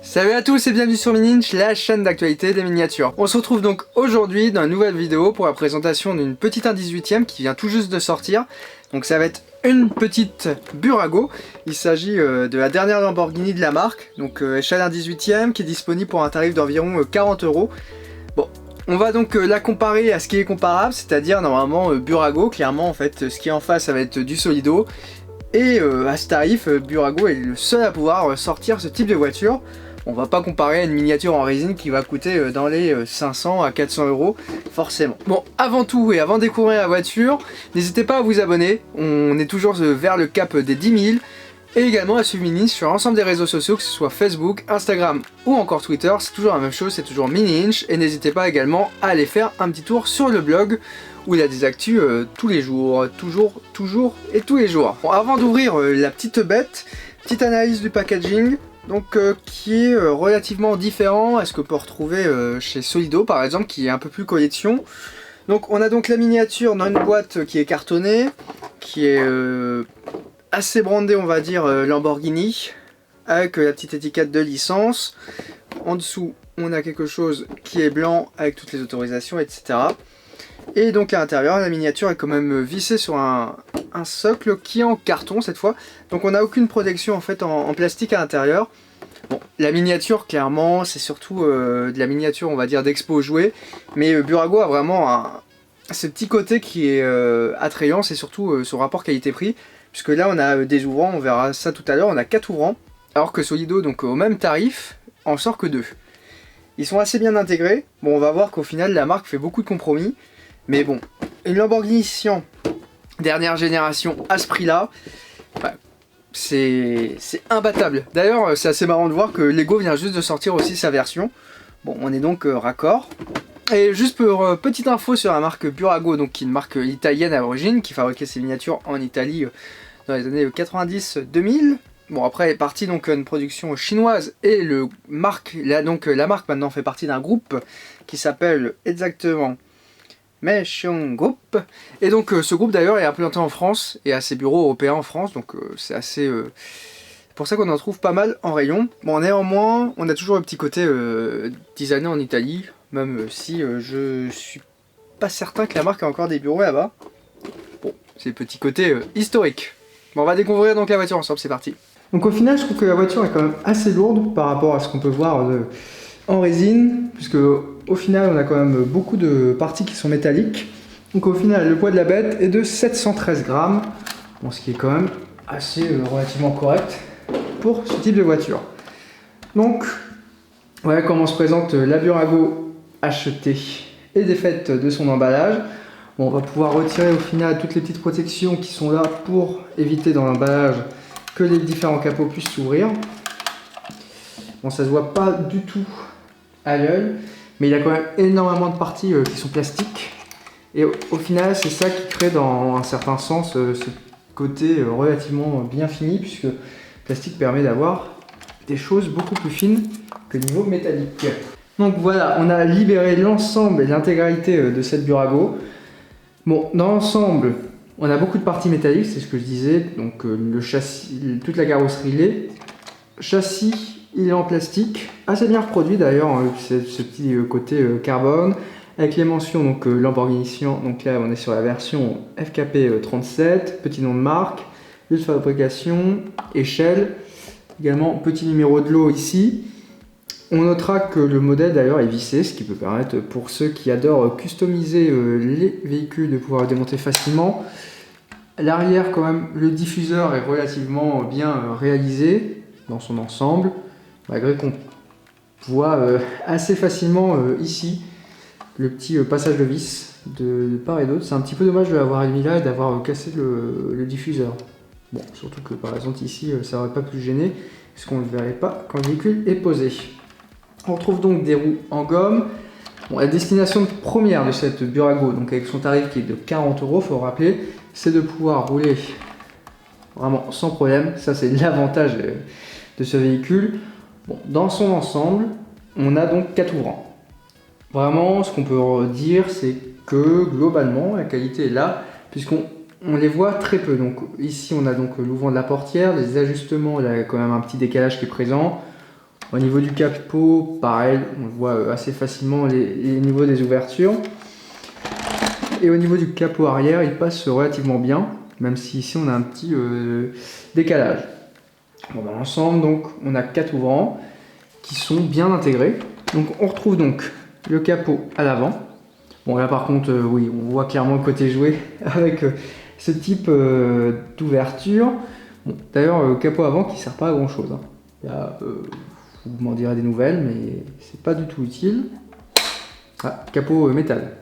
Salut à tous et bienvenue sur Mini-Inch, la chaîne d'actualité des miniatures. On se retrouve donc aujourd'hui dans une nouvelle vidéo pour la présentation d'une petite 1/18e qui vient tout juste de sortir. Donc ça va être une petite Burago. Il s'agit de la dernière Lamborghini de la marque, donc échelle 1/18e qui est disponible pour un tarif d'environ 40 €. Bon, on va donc la comparer à ce qui est comparable, c'est-à-dire normalement Burago. Clairement en fait ce qui est en face ça va être du Solido. Et à ce tarif, Burago est le seul à pouvoir sortir ce type de voiture. On va pas comparer à une miniature en résine qui va coûter dans les 500 à 400 €, forcément. Bon, avant tout et avant de découvrir la voiture, n'hésitez pas à vous abonner. On est toujours vers le cap des 10 000. Et également à suivre Mini-Inch sur l'ensemble des réseaux sociaux, que ce soit Facebook, Instagram ou encore Twitter. C'est toujours la même chose, c'est toujours Mini-Inch. Et n'hésitez pas également à aller faire un petit tour sur le blog, où il y a des actus tous les jours, toujours et tous les jours. Bon, avant d'ouvrir la petite bête, petite analyse du packaging, donc qui est relativement différent à ce qu'on peut retrouver chez Solido par exemple, qui est un peu plus collection. Donc on a donc la miniature dans une boîte qui est cartonnée, qui est assez brandée on va dire Lamborghini, avec la petite étiquette de licence. En dessous on a quelque chose qui est blanc avec toutes les autorisations, etc. Et donc à l'intérieur, la miniature est quand même vissée sur un socle qui est en carton cette fois. Donc on n'a aucune protection en fait en plastique à l'intérieur. Bon, la miniature clairement c'est surtout de la miniature on va dire d'expo jouet. Mais Burago a vraiment ce petit côté qui est attrayant, c'est surtout son rapport qualité-prix. Puisque là on a des ouvrants, on verra ça tout à l'heure, on a 4 ouvrants. Alors que Solido donc au même tarif en sort que 2. Ils sont assez bien intégrés. Bon on va voir qu'au final la marque fait beaucoup de compromis. Mais bon, une Lamborghini Sian dernière génération à ce prix là, bah, c'est imbattable. D'ailleurs c'est assez marrant de voir que Lego vient juste de sortir aussi sa version. Bon on est donc raccord. Et juste pour petite info sur la marque Burago, donc qui est une marque italienne à l'origine, qui fabriquait ses miniatures en Italie dans les années 90-2000. Bon après elle est partie donc une production chinoise et la marque maintenant fait partie d'un groupe qui s'appelle exactement Meishong Group. Et donc ce groupe d'ailleurs est implanté en France et a ses bureaux européens en France, donc c'est assez... pour ça qu'on en trouve pas mal en rayon. Bon néanmoins, on a toujours le petit côté designé en Italie, même si je suis pas certain que la marque a encore des bureaux là-bas. Bon, c'est le petit côté historique. Bon, on va découvrir donc la voiture ensemble, c'est parti. Donc au final, je trouve que la voiture est quand même assez lourde par rapport à ce qu'on peut voir en résine, puisque au final on a quand même beaucoup de parties qui sont métalliques. Donc au final le poids de la bête est de 713 grammes, bon, ce qui est quand même assez relativement correct pour ce type de voiture. Donc voilà comment se présente la Burago achetée et défaite de son emballage. Bon, on va pouvoir retirer au final toutes les petites protections qui sont là pour éviter dans l'emballage que les différents capots puissent s'ouvrir. Bon, ça se voit pas du tout à l'œil, mais il y a quand même énormément de parties qui sont plastiques. Et au final, c'est ça qui crée dans un certain sens ce côté relativement bien fini, puisque le plastique permet d'avoir des choses beaucoup plus fines que niveau métallique. Donc voilà, on a libéré l'ensemble et l'intégralité de cette Burago. Bon, dans l'ensemble, on a beaucoup de parties métalliques, c'est ce que je disais. Donc le châssis, toute la carrosserie l'est. Châssis, il est en plastique, assez bien reproduit d'ailleurs, ce petit côté carbone, avec les mentions donc Lamborghini Sian, donc là on est sur la version FKP 37, petit nom de marque, lieu de fabrication, échelle, également petit numéro de lot ici. On notera que le modèle d'ailleurs est vissé, ce qui peut permettre pour ceux qui adorent customiser les véhicules de pouvoir le démonter facilement. L'arrière quand même, le diffuseur est relativement bien réalisé dans son ensemble. Malgré qu'on voit assez facilement ici le petit passage de vis de part et d'autre. C'est un petit peu dommage de l'avoir mis là et d'avoir cassé le diffuseur. Bon, surtout que par exemple ici ça n'aurait pas pu gêner puisqu'on ne le verrait pas quand le véhicule est posé. On retrouve donc des roues en gomme. Bon, la destination première de cette Burago, donc avec son tarif qui est de 40 €, il faut rappeler, c'est de pouvoir rouler vraiment sans problème. Ça c'est l'avantage de ce véhicule. Bon, dans son ensemble, on a donc 4 ouvrants. Vraiment, ce qu'on peut dire, c'est que globalement, la qualité est là, puisqu'on les voit très peu. Donc ici, on a donc l'ouvrant de la portière, les ajustements, il y a quand même un petit décalage qui est présent. Au niveau du capot, pareil, on voit assez facilement les niveaux des ouvertures. Et au niveau du capot arrière, il passe relativement bien, même si ici on a un petit décalage. Bon, dans l'ensemble, donc, on a 4 ouvrants qui sont bien intégrés. Donc on retrouve donc le capot à l'avant. Bon là par contre, oui, on voit clairement le côté jouet avec ce type d'ouverture. Bon, d'ailleurs, le capot avant qui ne sert pas à grand chose. Hein. Là, vous m'en direz des nouvelles, mais c'est pas du tout utile. Ah, capot métal.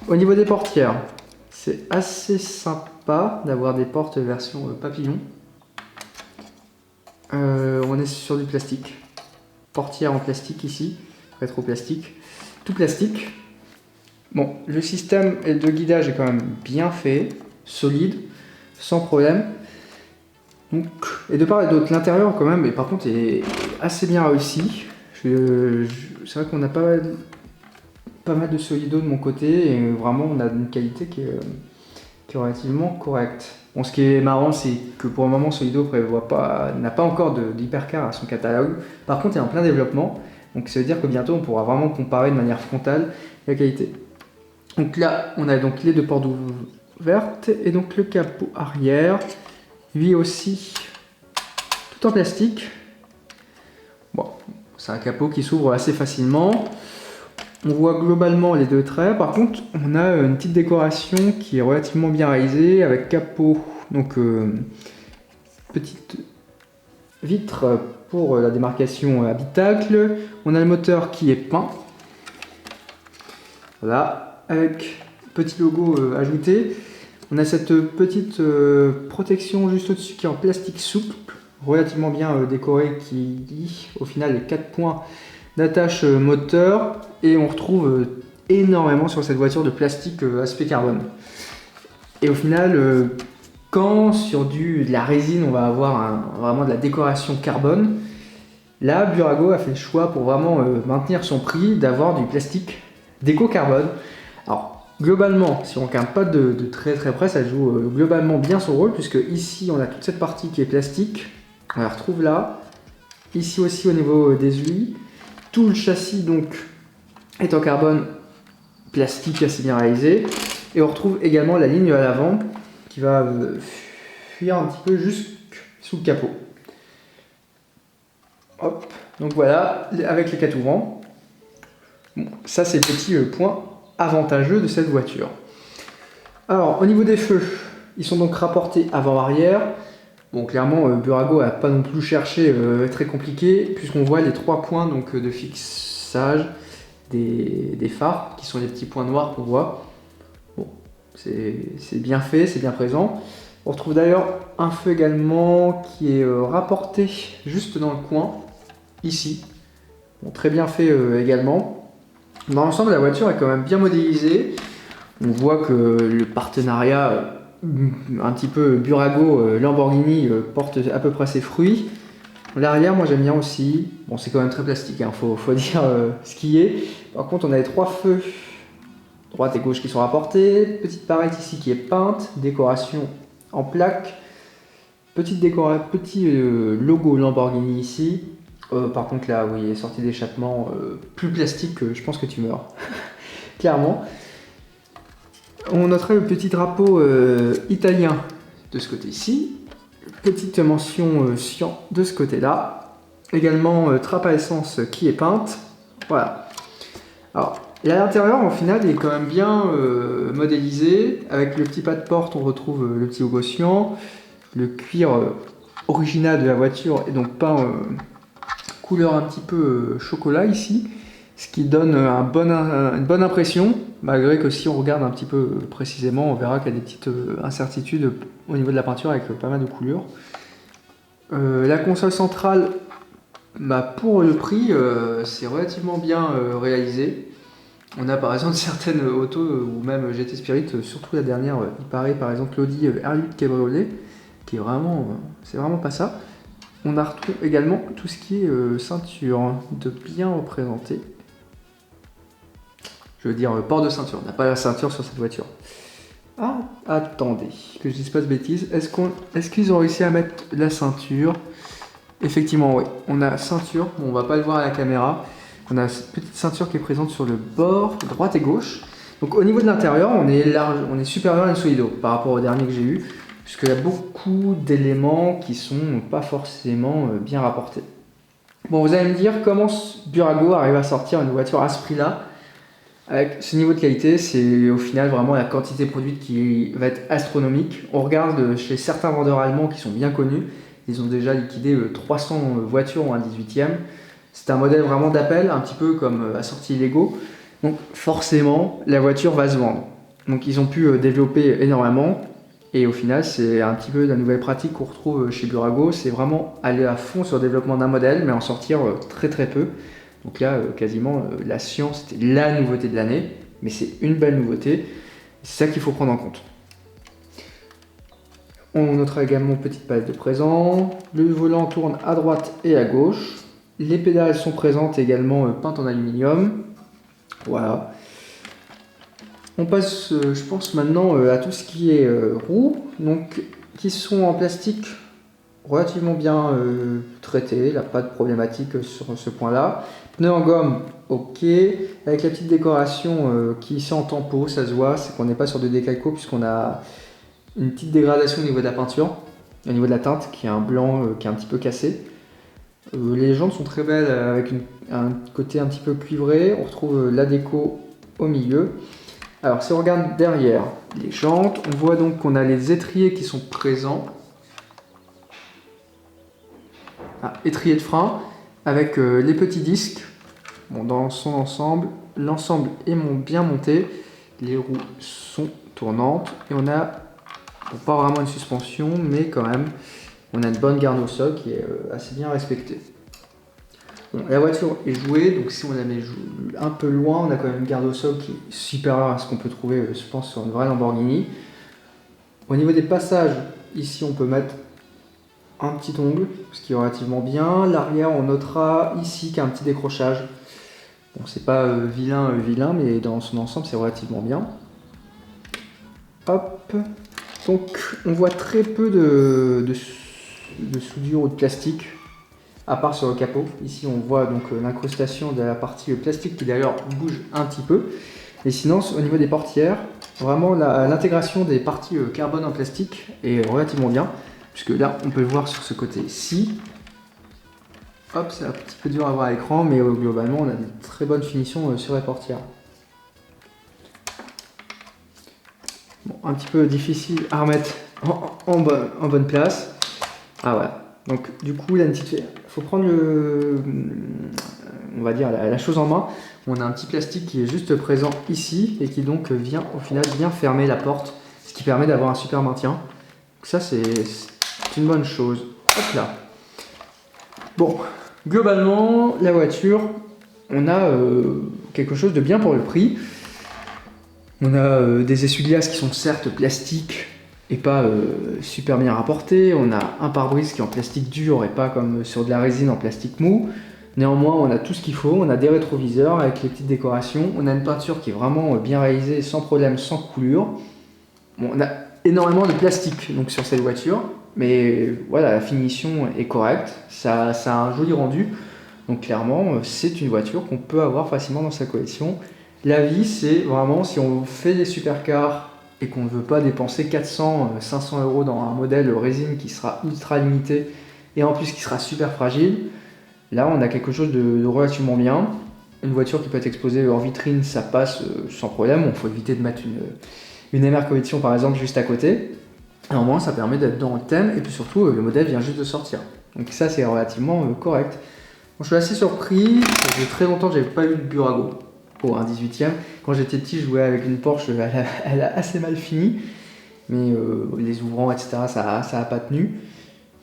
Au niveau des portières, c'est assez sympa d'avoir des portes version papillon. On est sur du plastique. Portière en plastique ici, rétro-plastique, tout plastique. Bon, le système de guidage est quand même bien fait, solide, sans problème. Donc, et de part et d'autre, l'intérieur quand même, et par contre, est assez bien réussi. C'est vrai qu'on a pas mal de solido de mon côté, et vraiment on a une qualité qui est relativement correcte. Bon, ce qui est marrant, c'est que pour le moment, Solido n'a pas encore d'hypercar à son catalogue. Par contre, il est en plein développement, donc ça veut dire que bientôt, on pourra vraiment comparer de manière frontale la qualité. Donc là, on a donc les 2 portes ouvertes, et donc le capot arrière, lui aussi, tout en plastique. Bon, c'est un capot qui s'ouvre assez facilement. On voit globalement les 2 traits. Par contre, on a une petite décoration qui est relativement bien réalisée avec capot, donc petite vitre pour la démarcation habitacle. On a le moteur qui est peint. Voilà, avec petit logo ajouté. On a cette petite protection juste au-dessus qui est en plastique souple, relativement bien décorée, qui dit au final les 4 points d'attache moteur, et on retrouve énormément sur cette voiture de plastique aspect carbone. Et au final, quand sur de la résine on va avoir vraiment de la décoration carbone, là Burago a fait le choix pour vraiment maintenir son prix d'avoir du plastique déco carbone. Alors globalement, si on ne regarde pas de très près, ça joue globalement bien son rôle, puisque ici on a toute cette partie qui est plastique, on la retrouve là, ici aussi au niveau des ouïes. Tout le châssis donc est en carbone plastique assez bien réalisé, et on retrouve également la ligne à l'avant qui va fuir un petit peu jusque sous le capot. Hop, donc voilà, avec les 4 ouvrants. Bon, ça c'est le petit point avantageux de cette voiture. Alors au niveau des feux, ils sont donc rapportés avant-arrière. Bon, clairement, Burago n'a pas non plus cherché très compliqué, puisqu'on voit les 3 points donc, de fixage des phares, qui sont les petits points noirs qu'on voit. Bon, c'est bien fait, c'est bien présent. On retrouve d'ailleurs un feu également qui est rapporté juste dans le coin, ici. Bon, très bien fait également. Dans l'ensemble, la voiture est quand même bien modélisée. On voit que le partenariat un petit peu Burago Lamborghini porte à peu près ses fruits. L'arrière, moi j'aime bien aussi. Bon, c'est quand même très plastique, hein, faut dire ce qui est. Par contre, on a les 3 feux droite et gauche qui sont rapportés. Petite palette ici qui est peinte, décoration en plaque. Petit logo Lamborghini ici. Par contre là, oui, sortie d'échappement plus plastique, je pense que tu meurs. Clairement. On notera le petit drapeau italien de ce côté-ci. Petite mention Sian de ce côté-là. Également trappe à essence qui est peinte. Voilà. Alors, l'intérieur, au final, est quand même bien modélisé. Avec le petit pas de porte, on retrouve le petit logo Sian. Le cuir original de la voiture est donc peint couleur un petit peu chocolat ici. Ce qui donne une bonne impression, malgré que si on regarde un petit peu précisément, on verra qu'il y a des petites incertitudes au niveau de la peinture avec pas mal de coulures. La console centrale, pour le prix, c'est relativement bien réalisé. On a par exemple certaines autos, ou même GT Spirit, surtout la dernière, il paraît par exemple l'Audi R8 Cabriolet, qui est c'est vraiment pas ça. On a retrouvé également tout ce qui est ceinture, de bien représenté. Je veux dire port de ceinture, on n'a pas la ceinture sur cette voiture. Ah, attendez, que je dise pas de bêtises. Est-ce qu'ils ont réussi à mettre la ceinture? Effectivement, oui. On a ceinture, bon, on va pas le voir à la caméra. On a cette petite ceinture qui est présente sur le bord droite et gauche. Donc au niveau de l'intérieur, on est large, on est supérieur à l'Insolido par rapport au dernier que j'ai eu, puisqu'il y a beaucoup d'éléments qui sont pas forcément bien rapportés. Bon, vous allez me dire comment Burago arrive à sortir une voiture à ce prix-là. Avec ce niveau de qualité, c'est au final vraiment la quantité produite qui va être astronomique. On regarde chez certains vendeurs allemands qui sont bien connus, ils ont déjà liquidé 300 voitures en un 18e. C'est un modèle vraiment d'appel, un petit peu comme assorti Lego. Donc forcément, la voiture va se vendre. Donc ils ont pu développer énormément. Et au final, c'est un petit peu la nouvelle pratique qu'on retrouve chez Burago. C'est vraiment aller à fond sur le développement d'un modèle, mais en sortir très très peu. Donc là, quasiment, la science, c'était la nouveauté de l'année. Mais c'est une belle nouveauté. C'est ça qu'il faut prendre en compte. On notera également petite palette de présent. Le volant tourne à droite et à gauche. Les pédales sont présentes également peintes en aluminium. Voilà. On passe, je pense maintenant à tout ce qui est roues, donc qui sont en plastique relativement bien traités. Il n'y a pas de problématique sur ce point-là. Pneus en gomme, ok. Avec la petite décoration qui ici en tempo, ça se voit, c'est qu'on n'est pas sur de décalco puisqu'on a une petite dégradation au niveau de la peinture, au niveau de la teinte, qui est un blanc qui est un petit peu cassé. Les jantes sont très belles avec un côté un petit peu cuivré. On retrouve la déco au milieu. Alors si on regarde derrière les jantes, on voit donc qu'on a les étriers qui sont présents. Étrier de frein avec les petits disques. Bon, dans son ensemble, l'ensemble est bien monté. Les roues sont tournantes et on a bon, pas vraiment une suspension, mais quand même on a une bonne garde au sol qui est assez bien respectée. Bon, la voiture est jouée, donc si on la met un peu loin, on a quand même une garde au sol qui est supérieure à ce qu'on peut trouver, je pense, sur une vraie Lamborghini. Au niveau des passages, ici on peut mettre un petit ongle, ce qui est relativement bien. L'arrière, on notera ici qu'il y a un petit décrochage. Bon, c'est pas vilain, mais dans son ensemble, c'est relativement bien. Hop. Donc, on voit très peu de soudure ou de plastique, à part sur le capot. Ici, on voit donc l'incrustation de la partie plastique qui d'ailleurs bouge un petit peu. Et sinon, au niveau des portières, vraiment l'intégration des parties carbone en plastique est relativement bien. Puisque là, on peut le voir sur ce côté-ci. Hop, c'est un petit peu dur à voir à l'écran, mais globalement, on a des très bonnes finitions sur les portières. Bon, un petit peu difficile à remettre en bonne place. Ah voilà. Donc du coup, il faut prendre on va dire la chose en main. On a un petit plastique qui est juste présent ici et qui donc vient au final bien fermer la porte, ce qui permet d'avoir un super maintien. Donc ça, c'est une bonne chose. Hop là. Bon, globalement, la voiture, on a quelque chose de bien pour le prix. On a des essuie-glaces qui sont certes plastiques et pas super bien rapportés. On a un pare-brise qui est en plastique dur et pas comme sur de la résine en plastique mou. Néanmoins, on a tout ce qu'il faut. On a des rétroviseurs avec les petites décorations. On a une peinture qui est vraiment bien réalisée, sans problème, sans coulure. Bon, on a énormément de plastique donc, sur cette voiture. Mais voilà, la finition est correcte, ça a un joli rendu. Donc clairement, c'est une voiture qu'on peut avoir facilement dans sa collection. La vie, c'est vraiment, si on fait des supercars et qu'on ne veut pas dépenser 400-500 € dans un modèle résine qui sera ultra limité et en plus qui sera super fragile, là on a quelque chose de relativement bien. Une voiture qui peut être exposée hors vitrine, ça passe sans problème. Il faut éviter de mettre une MR Competition par exemple juste à côté. Et au moins ça permet d'être dans le thème et puis surtout le modèle vient juste de sortir. Donc ça c'est relativement correct. Bon, je suis assez surpris, ça fait très longtemps que j'avais pas eu de Burago pour un 18e. Quand j'étais petit je jouais avec une Porsche, elle a assez mal fini. Mais les ouvrants etc ça a pas tenu.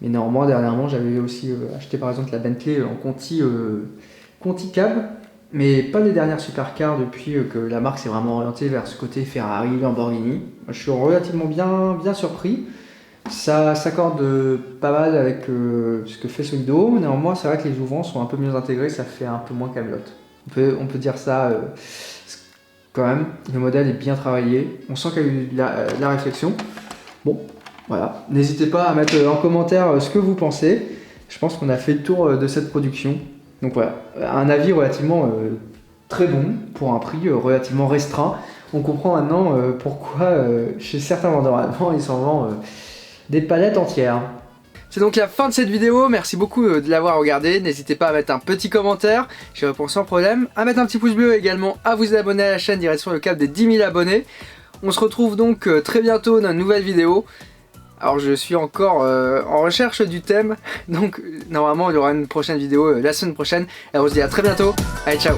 Mais néanmoins dernièrement j'avais aussi acheté par exemple la Bentley en Conti Cab. Mais pas les dernières supercars depuis que la marque s'est vraiment orientée vers ce côté Ferrari, Lamborghini. Je suis relativement bien surpris. Ça s'accorde pas mal avec ce que fait Solido. Néanmoins, c'est vrai que les ouvrants sont un peu mieux intégrés, ça fait un peu moins camelote. On peut dire ça quand même. Le modèle est bien travaillé. On sent qu'il y a eu de la réflexion. Bon, voilà. N'hésitez pas à mettre en commentaire ce que vous pensez. je pense qu'on a fait le tour de cette production. Donc voilà, un avis relativement très bon pour un prix relativement restreint. On comprend maintenant pourquoi chez certains vendeurs allemands ils s'en vendent des palettes entières. C'est donc la fin de cette vidéo, merci beaucoup de l'avoir regardé, n'hésitez pas à mettre un petit commentaire, j'y réponds sans problème, à mettre un petit pouce bleu également, à vous abonner à la chaîne direct sur le cap des 10 000 abonnés. On se retrouve donc très bientôt dans une nouvelle vidéo. Alors je suis encore en recherche du thème, donc normalement il y aura une prochaine vidéo la semaine prochaine, et on se dit à très bientôt, allez ciao.